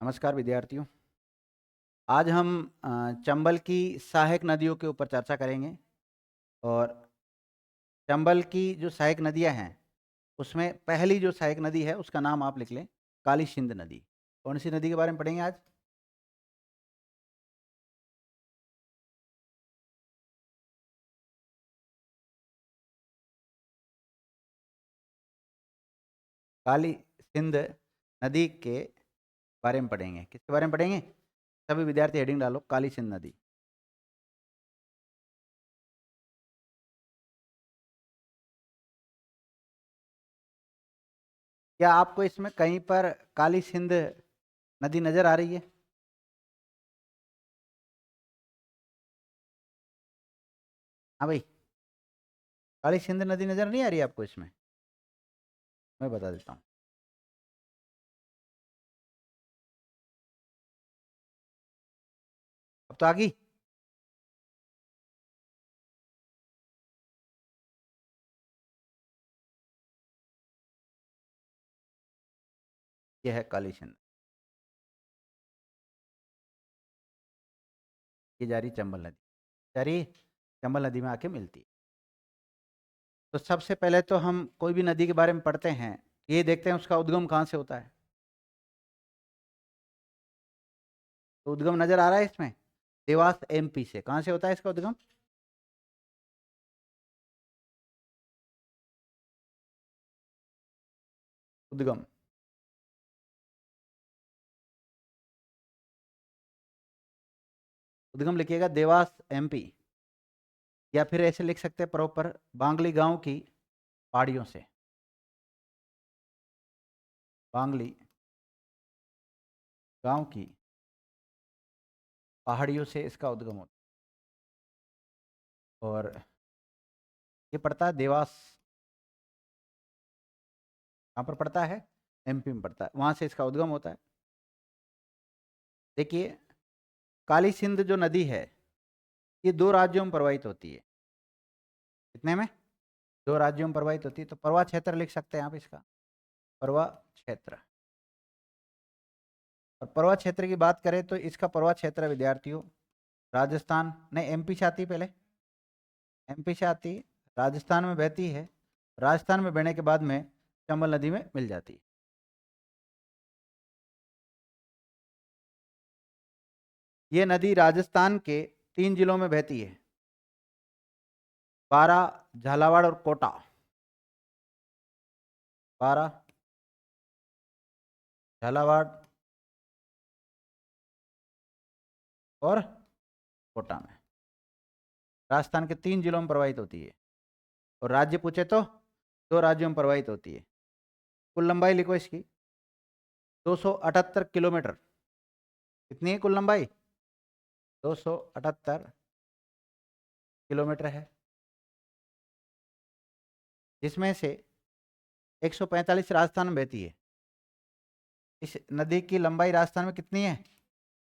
नमस्कार विद्यार्थियों। आज हम चंबल की सहायक नदियों के ऊपर चर्चा करेंगे और चंबल की जो सहायक नदियां हैं उसमें पहली जो सहायक नदी है उसका नाम आप लिख लें, काली सिंध नदी। कौन सी नदी के बारे में पढ़ेंगे आज? काली सिंध नदी के बारे में पढ़ेंगे। किसके बारे में पढ़ेंगे? सभी विद्यार्थी हेडिंग डालो, काली सिंध नदी। क्या आपको इसमें कहीं पर काली सिंध नदी नजर आ रही है? हाँ भाई, काली सिंध नदी नजर नहीं आ रही है आपको इसमें? मैं बता देता हूँ। अब तो आ गई। यह है काली सिंध। ये जा रही चंबल नदी, जा रही चंबल नदी में आके मिलती है। तो सबसे पहले तो हम कोई भी नदी के बारे में पढ़ते हैं, ये देखते हैं उसका उद्गम कहाँ से होता है। तो उद्गम नजर आ रहा है इसमें, देवास एमपी से। कहाँ से होता है इसका उद्गम? उद्गम उद्गम लिखिएगा देवास एमपी, या फिर ऐसे लिख सकते हैं प्रॉपर बांगली गांव की पहाड़ियों से। बांगली गांव की पहाड़ियों से इसका उद्गम होता है। और ये पड़ता है देवास, कहाँ पर पड़ता है? एमपी में पड़ता है, वहां से इसका उद्गम होता है। देखिए, काली सिंध जो नदी है ये दो राज्यों में प्रवाहित होती है। कितने में? दो राज्यों में प्रवाहित होती है। तो प्रवाह क्षेत्र लिख सकते हैं आप इसका, प्रवाह क्षेत्र। और प्रवाह क्षेत्र की बात करें तो इसका प्रवाह क्षेत्र है विद्यार्थियों, राजस्थान नहीं, एमपी से आती है पहले, एमपी से आती है, राजस्थान में बहती है, राजस्थान में बहने के बाद में चंबल नदी में मिल जाती है। ये नदी राजस्थान के 3 जिलों में बहती है, बारा, झालावाड़ और कोटा। बारा, झालावाड़ और कोटा में, राजस्थान के 3 जिलों में प्रवाहित होती है। और राज्य पूछे तो दो राज्यों में प्रवाहित होती है। कुल लंबाई लिखो इसकी, 278 किलोमीटर। कितनी है कुल लंबाई? 278 किलोमीटर है, जिसमें से 145 राजस्थान में बहती है। इस नदी की लंबाई राजस्थान में कितनी है?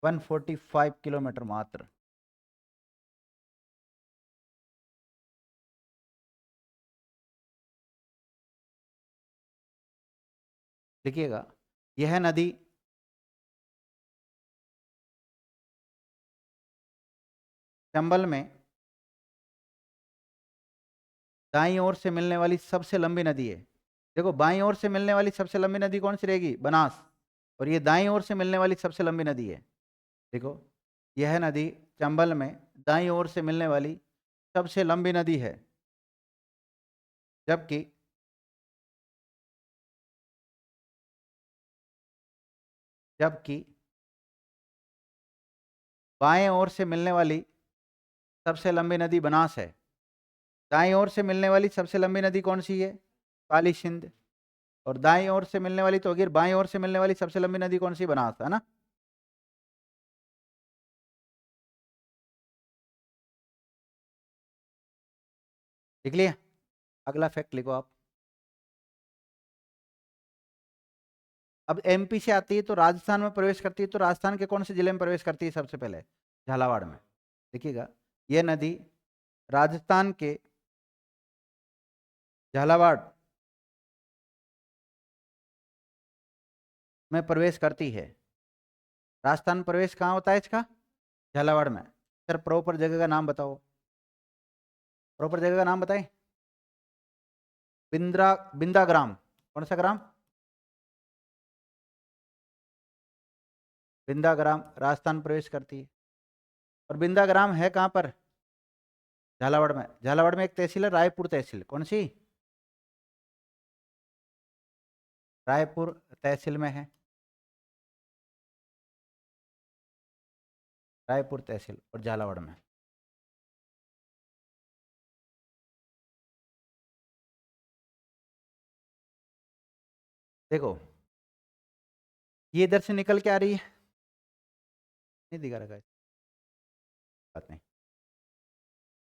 145 किलोमीटर मात्र। देखिएगा, यह नदी चंबल में दाईं ओर से मिलने वाली सबसे लंबी नदी है। देखो, बाईं ओर से मिलने वाली सबसे लंबी नदी कौन सी रहेगी? बनास। और ये दाईं ओर से मिलने वाली सबसे लंबी नदी है। देखो, यह नदी चंबल में दाईं ओर से मिलने वाली सबसे लंबी नदी है, जबकि जबकि बाएं ओर से मिलने वाली सबसे लंबी नदी बनास है। दाईं ओर से मिलने वाली सबसे लंबी नदी कौन सी है? काली सिंध। और दाईं ओर से मिलने वाली, तो अगर बाईं ओर से मिलने वाली सबसे लंबी नदी कौन सी? बनास, है ना? लिख लिया? अगला फैक्ट लिखो आप। अब एमपी से आती है तो राजस्थान में प्रवेश करती है, तो राजस्थान के कौन से जिले में प्रवेश करती है सबसे पहले? झालावाड़ में। देखिएगा, यह नदी राजस्थान के झालावाड़ में प्रवेश करती है। राजस्थान प्रवेश कहाँ होता है इसका? झालावाड़ में। सर प्रॉपर जगह का नाम बताओ, प्रॉपर जगह का नाम बताएं। बिंद्रा, बिंदा ग्राम। कौन सा ग्राम? बिंदा ग्राम राजस्थान प्रवेश करती है। और बिंदा ग्राम है कहाँ पर? झालावाड़ में। झालावाड़ में एक तहसील है रायपुर तहसील, कौन सी? रायपुर तहसील में है, रायपुर तहसील और झालावाड़ में। देखो ये इधर से निकल के आ रही है, नहीं दिखा रखा है, बात नहीं।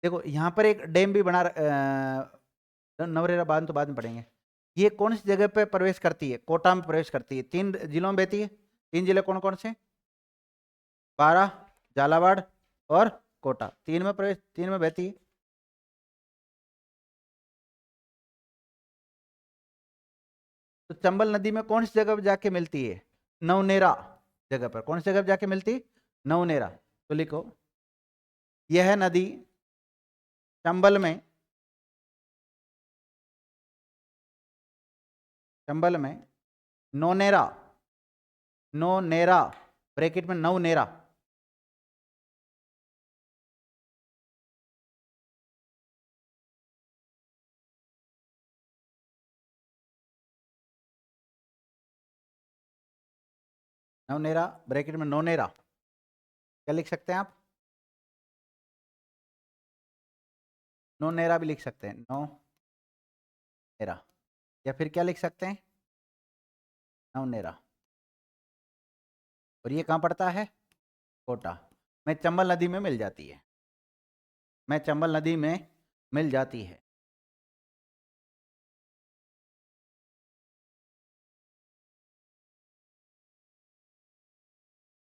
देखो यहाँ पर एक डैम भी बना नवरेरा बांध तो बाद में पढ़ेंगे। ये कौन सी जगह पे प्रवेश करती है? कोटा में प्रवेश करती है। 3 जिलों में बहती है। 3 जिले कौन कौन से? बारा, झालावाड़ और कोटा। 3 में प्रवेश, 3 में बहती है। तो चंबल नदी में कौन सी जगह पर जाके मिलती है? नवनेरा जगह पर। कौन सी जगह पर जाके मिलती? नवनेरा। तो लिखो यह नदी चंबल में, चंबल में नौनेरा, नौनेरा ब्रैकेट में नवनेरा, नवनेरा ब्रैकेट में नौनेरा। क्या लिख सकते हैं आप? नौनेरा भी लिख सकते हैं, नौनेरा। या फिर क्या लिख सकते हैं? नवनेरा। और ये कहाँ पड़ता है? कोटा में, चंबल नदी में मिल जाती है, में चंबल नदी में मिल जाती है।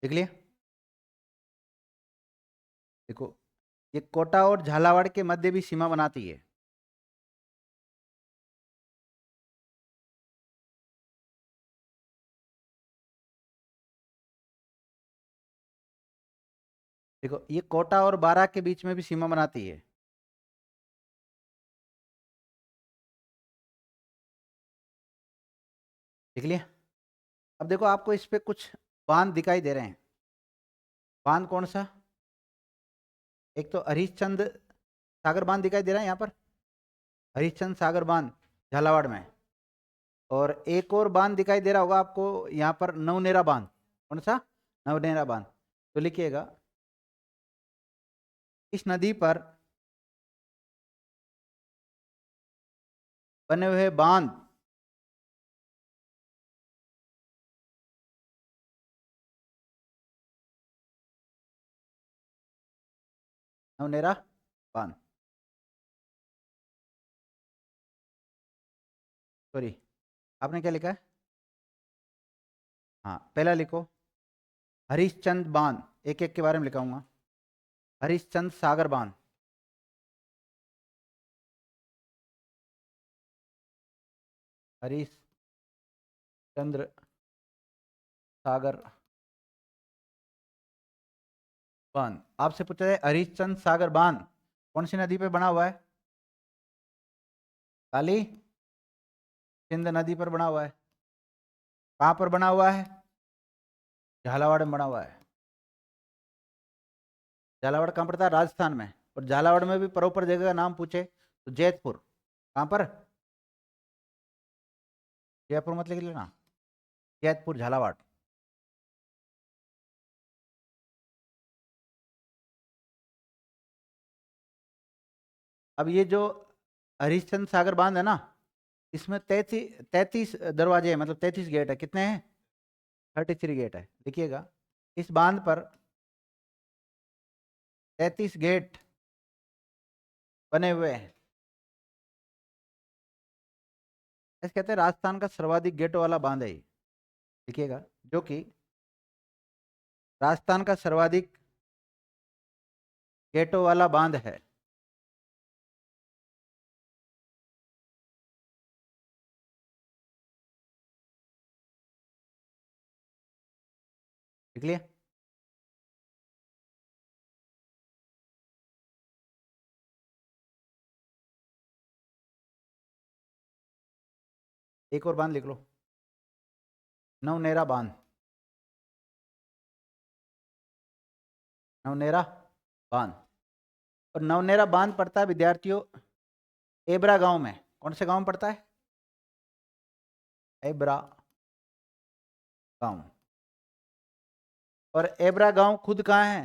देख लिया? देखो ये कोटा और झालावाड़ के मध्य भी सीमा बनाती है। देखो ये कोटा और बारा के बीच में भी सीमा बनाती है। देख लिया? अब देखो आपको इस पे कुछ बांध दिखाई दे रहे हैं। बांध कौन सा? एक तो हरिश्चंद्र सागर बांध दिखाई दे रहा है यहाँ पर, हरिश्चंद्र सागर बांध झालावाड़ में। और एक और बांध दिखाई दे रहा होगा आपको यहाँ पर, नवनेरा बांध। कौन सा? नवनेरा बांध। तो लिखिएगा इस नदी पर बने हुए बांध नवनेरा बांध, सॉरी आपने क्या लिखा है? हाँ पहला लिखो हरिश्चंद्र बांध, एक एक के बारे में लिखाऊंगा। हरिश्चंद्र सागर बांध, हरिश्चंद्र सागर बांध। आपसे पूछा जाए हरिश्चंद्र सागर बांध कौन सी नदी पे बना हुआ है? काली सिंध नदी पर बना हुआ है। कहाँ पर बना हुआ है? झालावाड़ में बना हुआ है। झालावाड़ कहाँ पड़ता है? राजस्थान में। और झालावाड़ में भी प्रॉपर जगह का नाम पूछे तो जैतपुर। कहाँ पर? जयपुर मत लिख लेना, जैतपुर झालावाड़। अब ये जो हरिश्चंद्र सागर बांध है ना, इसमें 33 दरवाजे हैं, मतलब 33 गेट है। कितने हैं? 33 गेट है। देखिएगा इस बांध पर 33 गेट बने हुए हैं। ऐसे कहते हैं राजस्थान का सर्वाधिक गेटों वाला बांध है ये। देखिएगा जो कि राजस्थान का सर्वाधिक गेटों वाला बांध है। देख लिया? एक और बांध लिख लो, नवनेरा बांध। नवनेरा बांध। और नवनेरा बांध पड़ता है विद्यार्थियों एबरा गांव में। कौन से गांव में पड़ता है? एबरा गांव। और एबरा गांव खुद कहाँ है?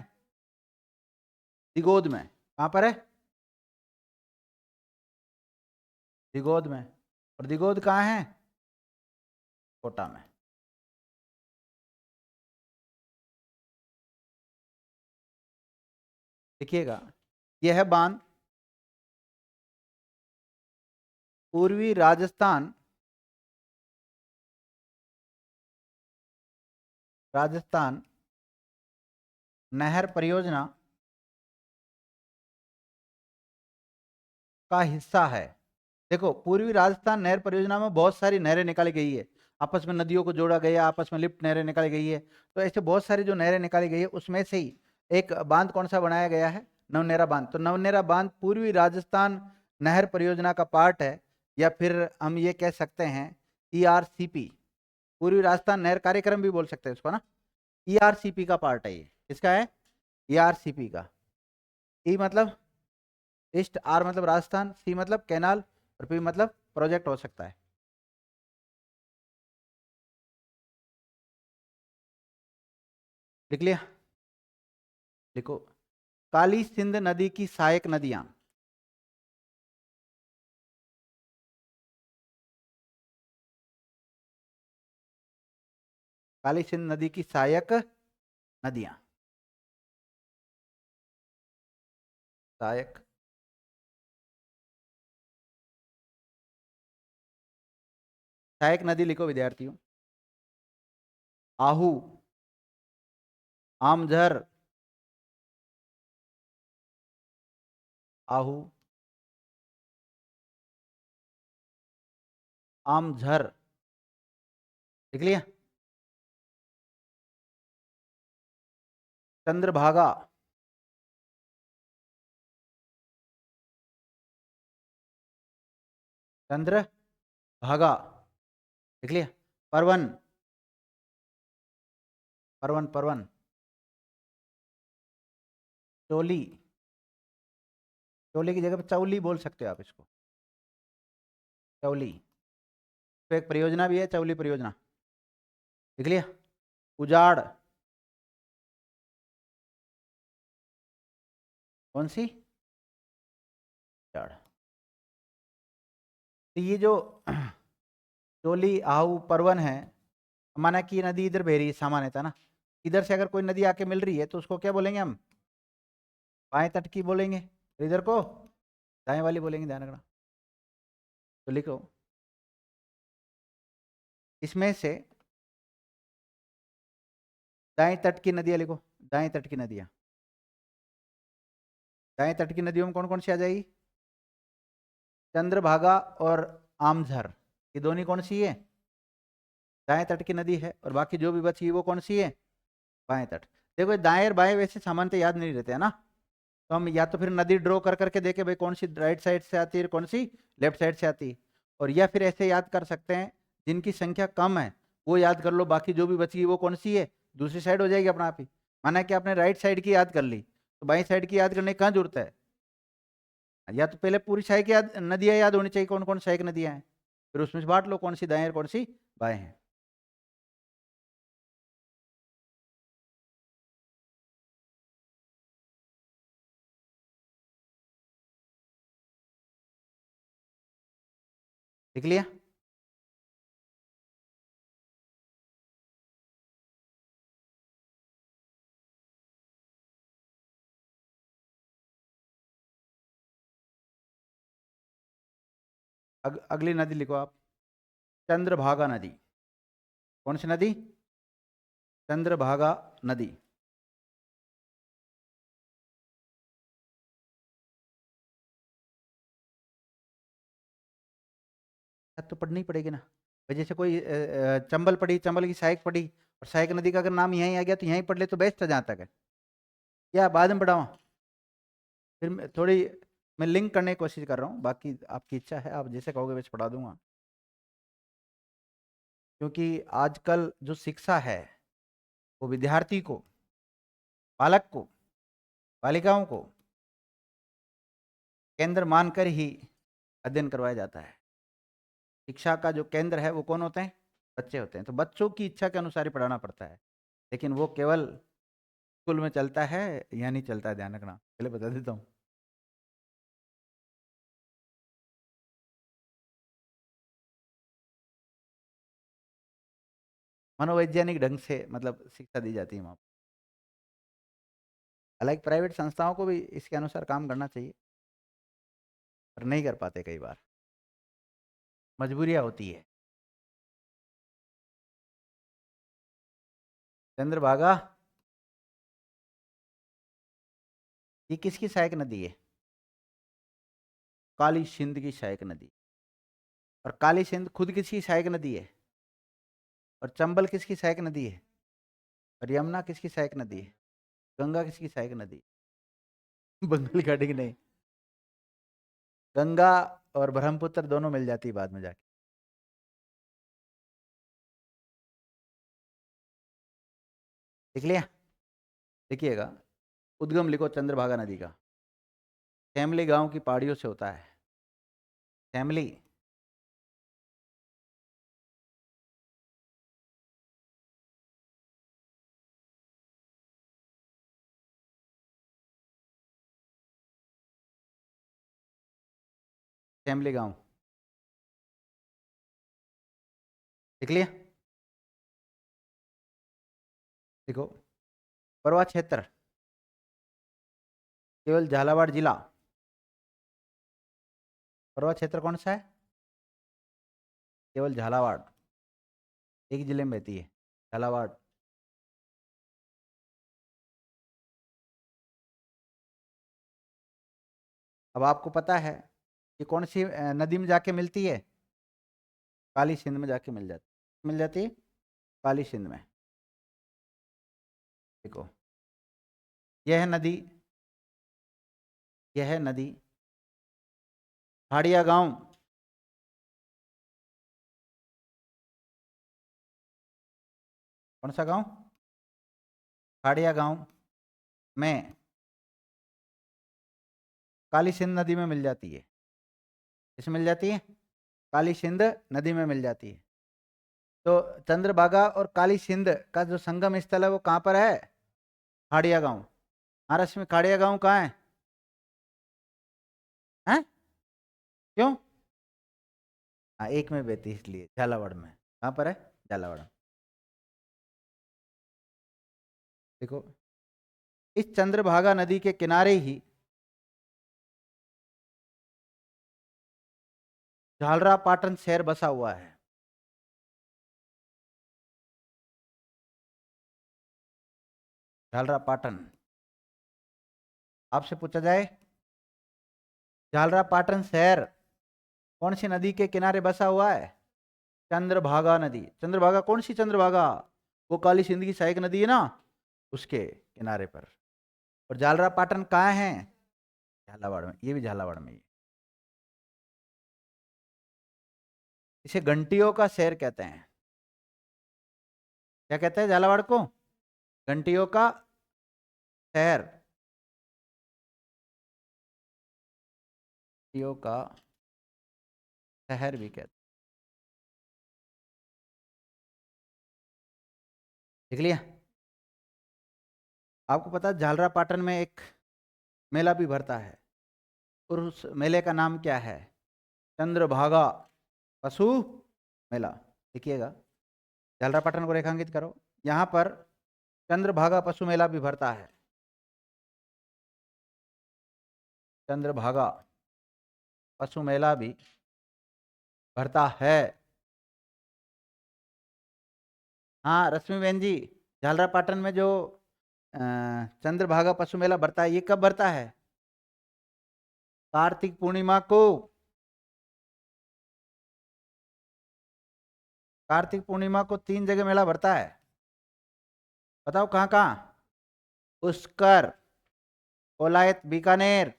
दिगोद में। कहाँ पर है? दिगोद में। और दिगोद कहाँ है? कोटा में। देखिएगा, यह है बांध पूर्वी राजस्थान नहर परियोजना का हिस्सा है। देखो, पूर्वी राजस्थान नहर परियोजना में बहुत सारी नहरें निकाली गई है, आपस में नदियों को जोड़ा गया, आपस में लिफ्ट नहरें निकाली गई है। तो ऐसे बहुत सारी जो नहरें निकाली गई है उसमें से ही एक बांध कौन सा बनाया गया है? नवनेरा बांध। तो नवनेरा बांध पूर्वी राजस्थान नहर परियोजना का पार्ट है, या फिर हम ये कह सकते हैं ERCP, पूर्वी राजस्थान नहर कार्यक्रम भी बोल सकते हैं उसको ना। ERCP का पार्ट है ये। किसका है? ERCP का। ई मतलब ईस्ट, आर मतलब राजस्थान, सी मतलब कैनाल, और पी मतलब प्रोजेक्ट हो सकता है। लिख लिया? लिखो, काली सिंध नदी की सहायक नदियां। काली सिंध नदी की सहायक नदियां। सहायक। सहायक नदी लिखो विद्यार्थियों, आहू, आमझर, आहू, आमझर। लिख लिया? चंद्रभागा, चंद्रभागा। लिख लिया? परवन, परवन, परवन, चोली। चोली की जगह पे चौली बोल सकते हो आप इसको, चौली। तो एक परियोजना भी है चौली परियोजना। लिख लिया? उजाड़। कौन सी? उजाड़। तो ये जो चोली, आहू, परवन है, माना कि ये नदी इधर बह रही है सामान्यतः ना, इधर से अगर कोई नदी आके मिल रही है तो उसको क्या बोलेंगे हम? बाएं तट की बोलेंगे। तो इधर को दाएं वाली बोलेंगे, ध्यान रखना। तो लिखो, इसमें से दाएं तट की नदियां लिखो, दाएं तट की नदियां। दाएं तट की नदियों में कौन कौन सी आ जाएगी? चंद्रभागा और आमझर, ये दोनों कौन सी है? दाएं तट की नदी है। और बाकी जो भी बची है वो कौन सी है? बाएं तट। देखो, दाएं और बाएं वैसे सामान्यतः याद नहीं रहते है ना, तो हम या तो फिर नदी ड्रॉ कर करके देखे भाई कौन सी राइट साइड से आती है, कौन सी लेफ्ट साइड से आती है। और या फिर ऐसे याद कर सकते हैं, जिनकी संख्या कम है वो याद कर लो, बाकी जो भी बची वो कौन सी है? दूसरी साइड हो जाएगी अपना आप ही। माना कि आपने राइट साइड की याद कर ली, तो बाई साइड की याद करने की कहाँ जरूरत है? या तो पहले पूरी सहायक याद नदियां याद होनी चाहिए, कौन कौन सहायक नदियां हैं, फिर उसमें से बांट लो कौन सी दाएं और कौन सी बाएं हैं। लिख लिया? अगली नदी लिखो आप, चंद्रभागा नदी। कौन सी नदी? चंद्रभागा नदी। याद तो पढ़नी पड़ेगी ना भाई, जैसे कोई चंबल पढ़ी, चंबल की सहायक पढ़ी, और सहायक नदी का अगर नाम यहीं आ गया तो यहीं पढ़ ले तो बेस्ट है जहाँ तक है। या बाद में पढ़ाऊँ? फिर थोड़ी मैं लिंक करने की कोशिश कर रहा हूँ, बाकी आपकी इच्छा है, आप जैसे कहोगे वैसे पढ़ा दूंगा। क्योंकि आजकल जो शिक्षा है वो विद्यार्थी को, बालक को, बालिकाओं को केंद्र मानकर ही अध्ययन करवाया जाता है। शिक्षा का जो केंद्र है वो कौन होते हैं? बच्चे होते हैं। तो बच्चों की इच्छा के अनुसार ही पढ़ाना पड़ता है, लेकिन वो केवल स्कूल में चलता है या नहीं चलता है, ध्यान रखना, पहले बता देता हूँ। मनोवैज्ञानिक ढंग से मतलब शिक्षा दी जाती है वहाँ पर। हालांकि प्राइवेट संस्थाओं को भी इसके अनुसार काम करना चाहिए, पर नहीं कर पाते, कई बार मजबूरियाँ होती है। चंद्रभागा ये किसकी सहायक नदी है? काली सिंध की सहायक नदी। और काली सिंध खुद किसकी सहायक नदी है? और चंबल किसकी सहायक नदी है? और यमुना किसकी सहायक नदी है? गंगा किसकी सहायक नदी है? बंगाल घाटी की नहीं, गंगा और ब्रह्मपुत्र दोनों मिल जाती है बाद में जाके। देख लिया? देखिएगा, उद्गम लिखो चंद्रभागा नदी का। फैमिली गांव की पहाड़ियों से होता है। फैमिली फैमिली गांव, देख लिया? देखो, परवा क्षेत्र केवल झालावाड़ जिला। परवा क्षेत्र कौन सा है? केवल झालावाड़, एक जिले में बहती है, झालावाड़। अब आपको पता है कि कौन सी नदी में जाके मिलती है? काली सिंध में जाके मिल जाती है काली सिंध में। देखो, यह नदी, यह नदी हाड़िया गांव, कौन सा गांव? हाड़िया गांव में काली सिंध नदी में मिल जाती है। किसमें मिल जाती है? काली सिंध नदी में मिल जाती है। तो चंद्रभागा और काली सिंध का जो संगम स्थल है वो कहाँ पर है? हाड़िया गांव। महाराष्ट्र में खाड़िया गांव कहाँ है? हैं? क्यों? हाँ, एक में बहती है इसलिए, झालावाड़ में। कहाँ पर है? झालावाड़ में। देखो, इस चंद्रभागा नदी के किनारे ही झालरा पाटन शहर बसा हुआ है। झालरा पाटन, आपसे पूछा जाए झालरा पाटन शहर कौन सी नदी के किनारे बसा हुआ है? चंद्रभागा नदी। चंद्रभागा कौन सी चंद्रभागा? वो काली सिंध की सहायक नदी है ना, उसके किनारे पर। और झालरा पाटन कहाँ है? झालावाड़ में। ये भी झालावाड़ में ही है। इसे घंटियों का शहर कहते हैं। क्या कहते हैं झालावाड़ को? घंटियों का शहर, घंटियों का शहर भी कहते हैं। देख लिया? आपको पता है झालरा पाटन में एक मेला भी भरता है, और उस मेले का नाम क्या है? चंद्रभागा पशु मेला। देखिएगा, झालरा पाटन को रेखांकित करो। यहाँ पर चंद्रभागा पशु मेला भी भरता है। चंद्रभागा पशु मेला भी भरता है। हाँ रश्मि बहन जी, झालरा पाटन में जो चंद्रभागा पशु मेला भरता है, ये कब भरता है? कार्तिक पूर्णिमा को। कार्तिक पूर्णिमा को 3 जगह मेला भरता है। बताओ कहाँ कहाँ? पुष्कर, कोलायत बीकानेर,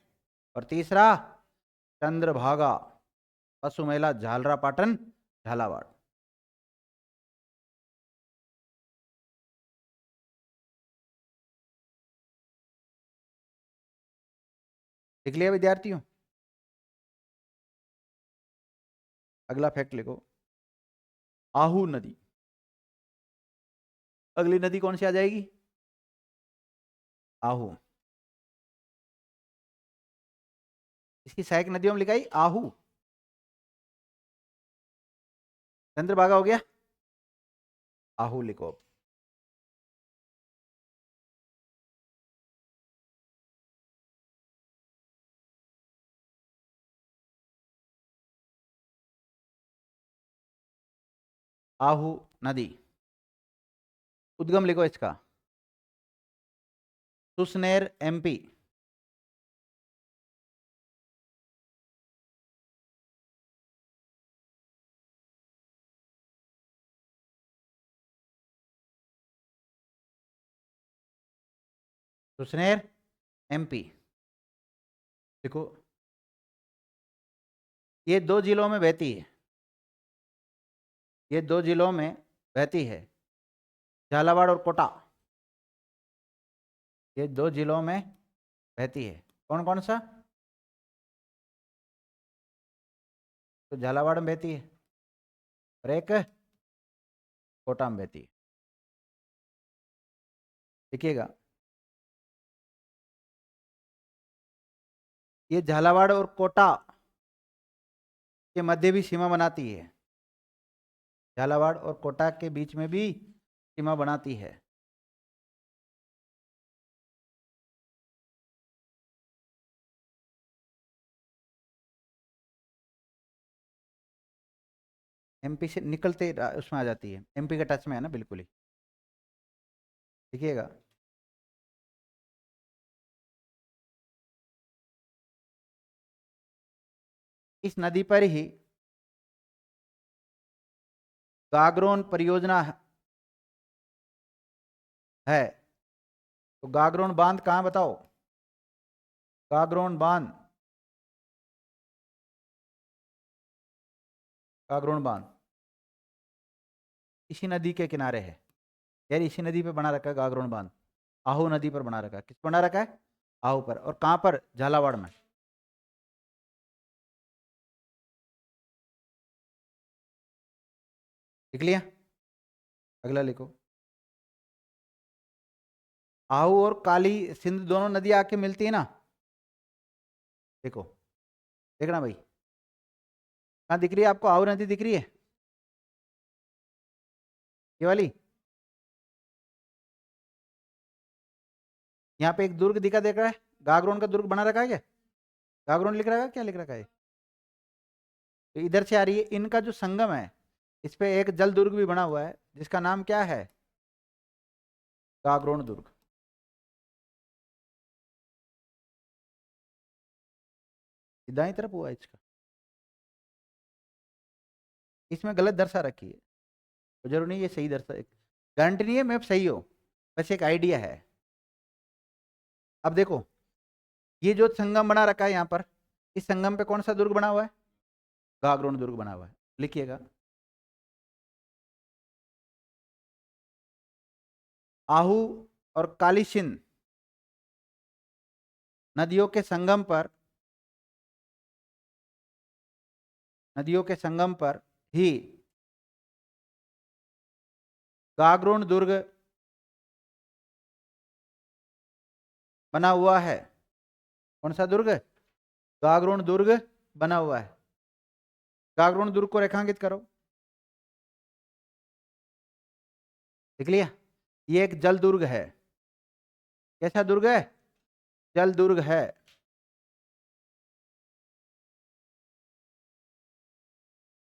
और तीसरा चंद्रभागा पशु मेला झालरा पाटन झालावाड़। लिख लिया विद्यार्थियों? अगला फैक्ट लिखो, आहू नदी। अगली नदी कौन सी आ जाएगी? आहू। इसकी सहायक नदियों में लिखाई आहू। चंद्रभागा हो गया, आहू लिखो। आहू नदी, उद्गम लिखो इसका, सुसनेर एमपी। सुसनेर एमपी देखो, ये 2 जिलों में बहती है, ये 2 जिलों में बहती है, झालावाड़ और कोटा। ये 2 जिलों में बहती है। कौन कौन सा? तो झालावाड़ में बहती है और एक कोटा में बहती है। देखिएगा, ये झालावाड़ और कोटा के मध्य भी सीमा बनाती है, झालावाड़ और कोटा के बीच में भी सीमा बनाती है। एमपी से निकलते उसमें आ जाती है, एमपी के टच में है ना बिल्कुल ही। देखिएगा, इस नदी पर ही गागरोन परियोजना है। तो गागरोन बांध कहाँ बताओ? गागरोन बांध, गागरोन बांध इसी नदी के किनारे है, यार इसी नदी पे बना रखा है गागरोन बांध। आहू नदी पर बना रखा है। किस पर बना रखा है? आहू पर। और कहाँ पर? झालावाड़ में। लिख लिया? अगला लिखो, आहू और काली सिंध दोनों नदियां आके मिलती है ना। देखो, देखना भाई, कहाँ दिख रही है आपको? आहू नदी दिख रही है, ये वाली। यहाँ पे एक दुर्ग दिखा देख रहा है, गागरोन का दुर्ग बना रखा है क्या? गागरोन लिख रखा है, क्या लिख रखा है? तो इधर से आ रही है, इनका जो संगम है, इस पे एक जल दुर्ग भी बना हुआ है, जिसका नाम क्या है? गागरोन दुर्ग। दाईं तरफ हुआ है इसका, इसमें गलत दर्शा रखी है। तो जरूर नहीं ये सही दर्शा, गारंटी नहीं है मैप सही हो, बस एक आइडिया है। अब देखो, ये जो संगम बना रखा है यहाँ पर, इस संगम पे कौन सा दुर्ग बना हुआ है? गागरोन दुर्ग बना हुआ है। लिखिएगा, आहू और काली सिंध नदियों के संगम पर, नदियों के संगम पर ही गागरोन दुर्ग बना हुआ है। कौन सा दुर्ग? गागरोन दुर्ग बना हुआ है। गागरोन दुर्ग को रेखांकित करो। देख लिया? ये एक जल दुर्ग है। कैसा दुर्ग है? जल दुर्ग है।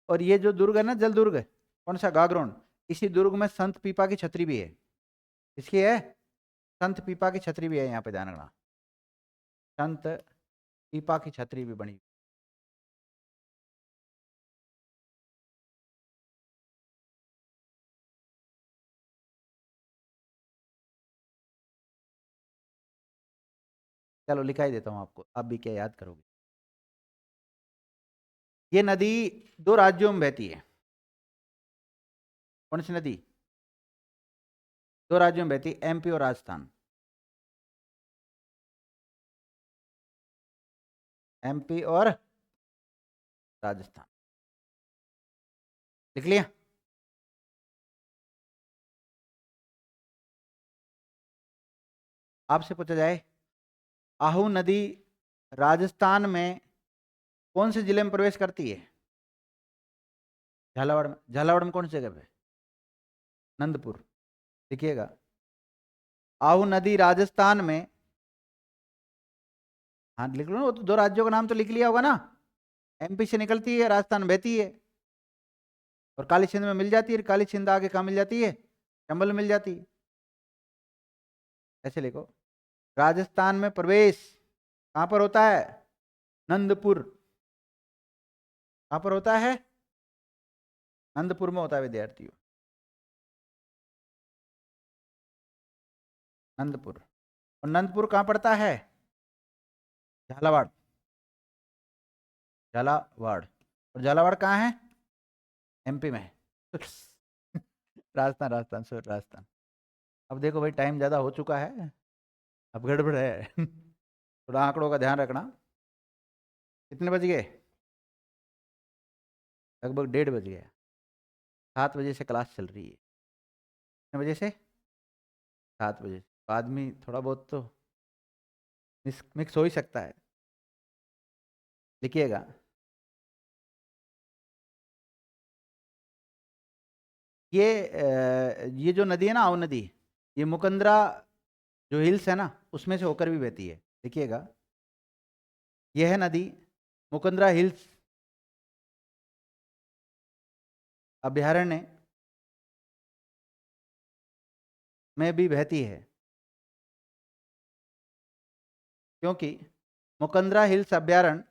और ये जो दुर्ग है ना, जल दुर्ग, कौन सा? गागरोन। इसी दुर्ग में संत पीपा की छतरी भी है। इसकी है? संत पीपा की छतरी भी है, यहाँ पे ध्यान रखना। संत पीपा की छतरी भी बनी। चलो लिखा ही देता हूँ आपको, आप भी क्या याद करोगे। ये नदी 2 राज्यों में बहती है। कौन सी नदी? 2 राज्यों में बहती है, एमपी और राजस्थान। एमपी और राजस्थान। लिख लिया? आपसे पूछा जाए आहू नदी राजस्थान में कौन से जिले में प्रवेश करती है? झालावाड़ में। झालावाड़ में कौन सी जगह पे? नंदपुर। लिखिएगा, आहू नदी राजस्थान में, हाँ लिख लो ना, वो तो दो राज्यों का नाम तो लिख लिया होगा ना। एमपी से निकलती है, राजस्थान में बहती है, और काली सिंध में मिल जाती है। काली सिंध आगे कहाँ मिल जाती है? चंबल में मिल जाती है। ऐसे लिखो, राजस्थान में प्रवेश कहाँ पर होता है? नंदपुर। कहाँ पर होता है? नंदपुर में होता है विद्यार्थियों, नंदपुर। और नंदपुर कहाँ पड़ता है? झालावाड़। झालावाड़। और झालावाड़ कहाँ है? एमपी में। राजस्थान, राजस्थान सॉरी, राजस्थान। अब देखो भाई, टाइम ज़्यादा हो चुका है, अब गड़बड़ है। थोड़ा आंकड़ों का ध्यान रखना। कितने बज गए? लगभग 1:30 बज गया। 7 बजे से क्लास चल रही है। कितने बजे से? 7 बजे। तो आदमी थोड़ा बहुत तो मिक्स हो ही सकता है। लिखिएगा, ये जो नदी है ना, आव नदी, ये मुकंदरा जो हिल्स है ना, उसमें से होकर भी बहती है। देखिएगा, यह है नदी मुकंदरा हिल्स अभ्यारण्य में भी बहती है, क्योंकि मुकंदरा हिल्स अभ्यारण्य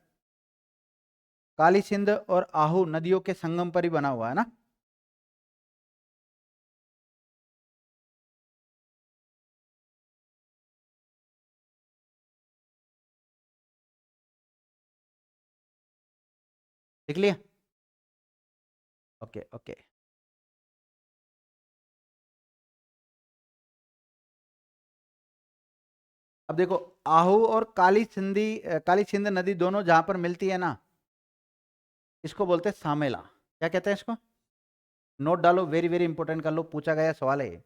काली सिंध और आहू नदियों के संगम पर ही बना हुआ है ना। देख लिया? Okay okay. अब देखो, आहू और काली सिंध नदी दोनों जहां पर मिलती है ना, इसको बोलते हैं सामेला। क्या कहते हैं इसको? नोट डालो, वेरी वेरी इंपॉर्टेंट कर लो, पूछा गया सवाल है ये।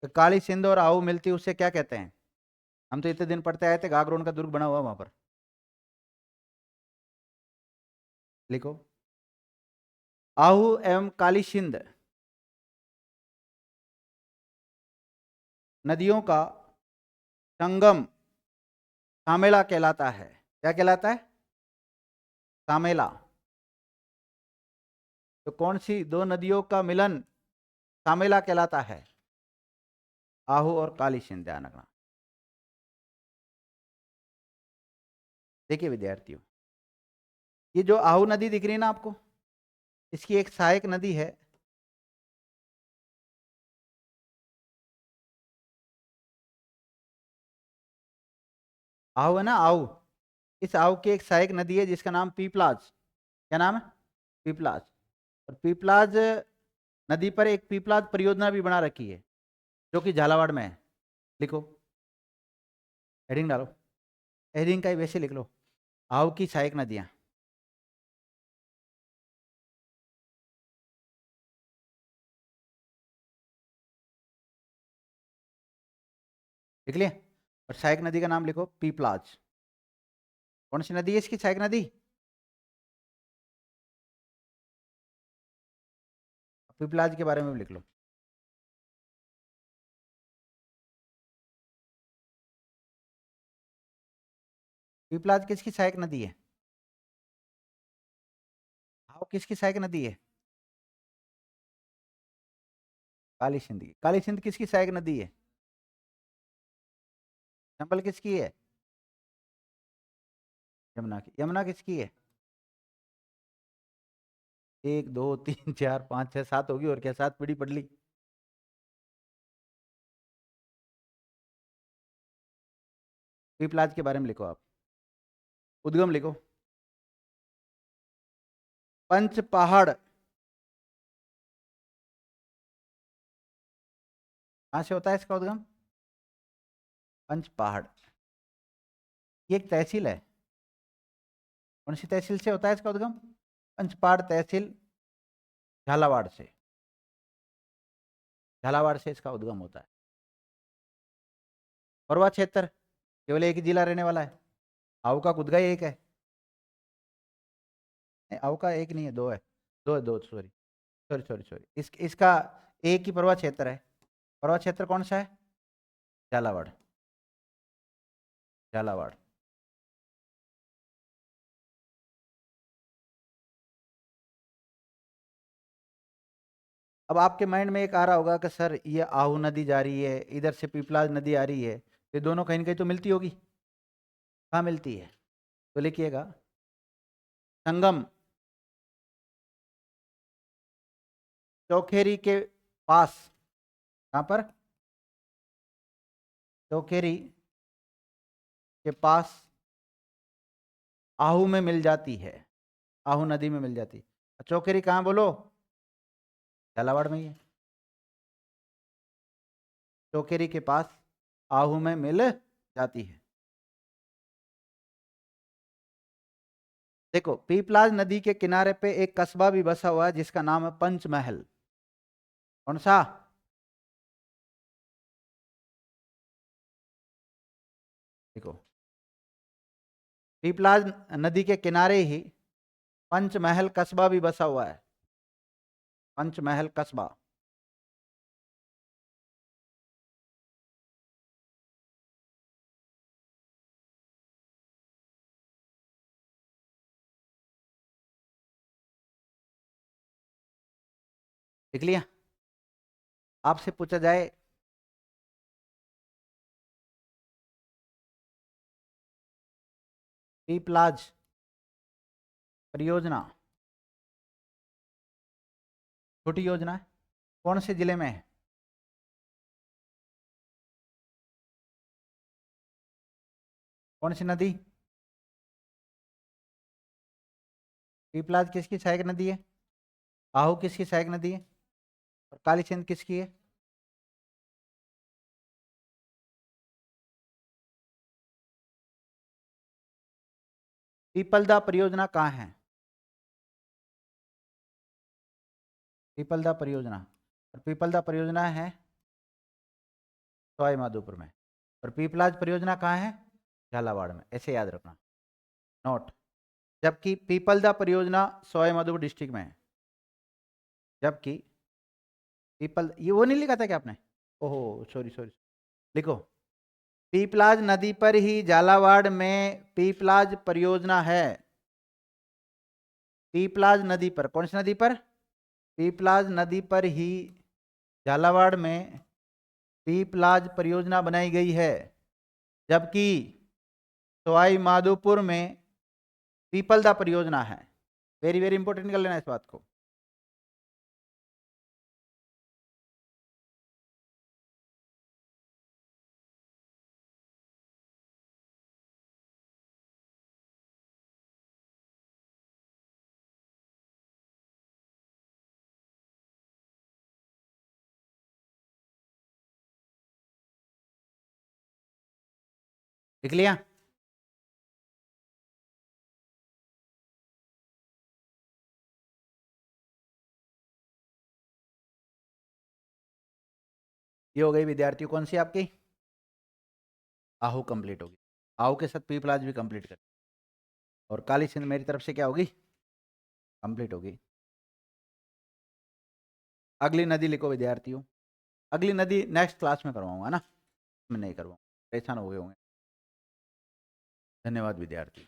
तो काली सिंध और आहू मिलती है, उससे क्या कहते हैं? हम तो इतने दिन पढ़ते आए थे, गागरोन का दुर्ग बना हुआ वहां पर। लिखो, आहू एवं काली सिंध नदियों का संगम सामेला कहलाता है। क्या कहलाता है? सामेला। तो कौन सी दो नदियों का मिलन सामेला कहलाता है? आहू और काली सिंध। ध्यान रखना। देखिए विद्यार्थियों, ये जो आहू नदी दिख रही है ना आपको, इसकी एक सहायक नदी है, आहू है ना, आहू। इस आहू की एक सहायक नदी है जिसका नाम पीपलाज। क्या नाम है? पीपलाज। और पीपलाज नदी पर एक पीपलाज परियोजना भी बना रखी है, जो कि झालावाड़ में है। लिखो, हेडिंग डालो, हेडिंग का ही वैसे लिख लो, आहू की सहायक नदियां। लिख लिया? और सहायक नदी का नाम लिखो पीपलाज। कौन सी नदी है इसकी सहायक नदी? पीपलाज के बारे में भी लिख लो। पीपलाज किसकी सहायक नदी है? आओ, किसकी सहायक नदी है? काली सिंध की। काली सिंध किसकी सहायक नदी है? चंबल किसकी है? यमुना की। यमुना किसकी है? 1 2 3 4 5 6 7 होगी, और क्या, 7 पीढ़ी पढ़ ली। पीपलाज के बारे में लिखो आप, उद्गम लिखो, पंच पहाड़। कहाँ से होता है इसका उद्गम? पंच पहाड़। ये एक तहसील है। कौन सी तहसील से होता है इसका उद्गम? पंचपाड़ तहसील झालावाड़ से, झालावाड़ से इसका उद्गम होता है। परवा क्षेत्र केवल एक ही जिला रहने वाला है। आऊ का खुद का ही एक है, आऊ का एक नहीं है, दो है, दो सॉरी सॉरी सॉरी सॉरी इसका एक ही परवा क्षेत्र है। परवा क्षेत्र कौन सा है? झालावाड़, झालावाड़। अब आपके माइंड में एक आ रहा होगा कि सर ये आहू नदी जा रही है, इधर से पीपलाज नदी आ रही है, ये दोनों कहीं ना कहीं तो मिलती होगी। कहाँ मिलती है? तो लिखिएगा संगम चौखेरी के पास। कहाँ पर? चौखेरी के पास आहू में मिल जाती है, आहू नदी में मिल जाती है। चौखेरी कहाँ बोलो? झालावाड़ में ही है। चौकेरी के पास आहू में मिल जाती है। देखो पीपलाज नदी के किनारे पे एक कस्बा भी बसा हुआ है जिसका नाम है पंचमहल। कौन सा? देखो पीपलाज नदी के किनारे ही पंचमहल कस्बा भी बसा हुआ है, पंचमहल कस्बा। देख लिया? आपसे पूछा जाए पीपलाज परियोजना छोटी योजना है, कौन से जिले में है? कौन सी नदी? पीपलाज किसकी सहायक नदी है? आहू किसकी सहायक नदी है? और काली सिंध किसकी है? पीपलदा परियोजना कहाँ है? पीपलदा परियोजना, और पीपलदा परियोजना है सवाई माधोपुर में, और पीपलाज परियोजना कहाँ है? झालावाड़ में। ऐसे याद रखना, नोट। जबकि पीपलदा परियोजना सवाई माधोपुर डिस्ट्रिक्ट में है, जबकि पीपल ये वो नहीं लिखा था क्या आपने? ओहो सॉरी सॉरी, लिखो पीपलाज नदी पर ही झालावाड़ में पीपलाज परियोजना है। पीपलाज नदी पर, कौन सी नदी पर? पीपलाज नदी पर ही झालावाड़ में पीपलाज परियोजना बनाई गई है, जबकि सवाई माधोपुर में पीपलदा परियोजना है। वेरी वेरी इंपॉर्टेंट कर लेना इस बात को। लिख लिया? ये हो गई विद्यार्थियों कौन सी आपकी? आहू कंप्लीट होगी। आहू के साथ पीपलाज भी कंप्लीट कर, और काली सिंध मेरी तरफ से क्या होगी? कंप्लीट होगी। अगली नदी लिखो विद्यार्थियों। अगली नदी नेक्स्ट क्लास में करवाऊंगा ना, मैं नहीं करवाऊंगा, परेशान हो गए होंगे। धन्यवाद विद्यार्थी।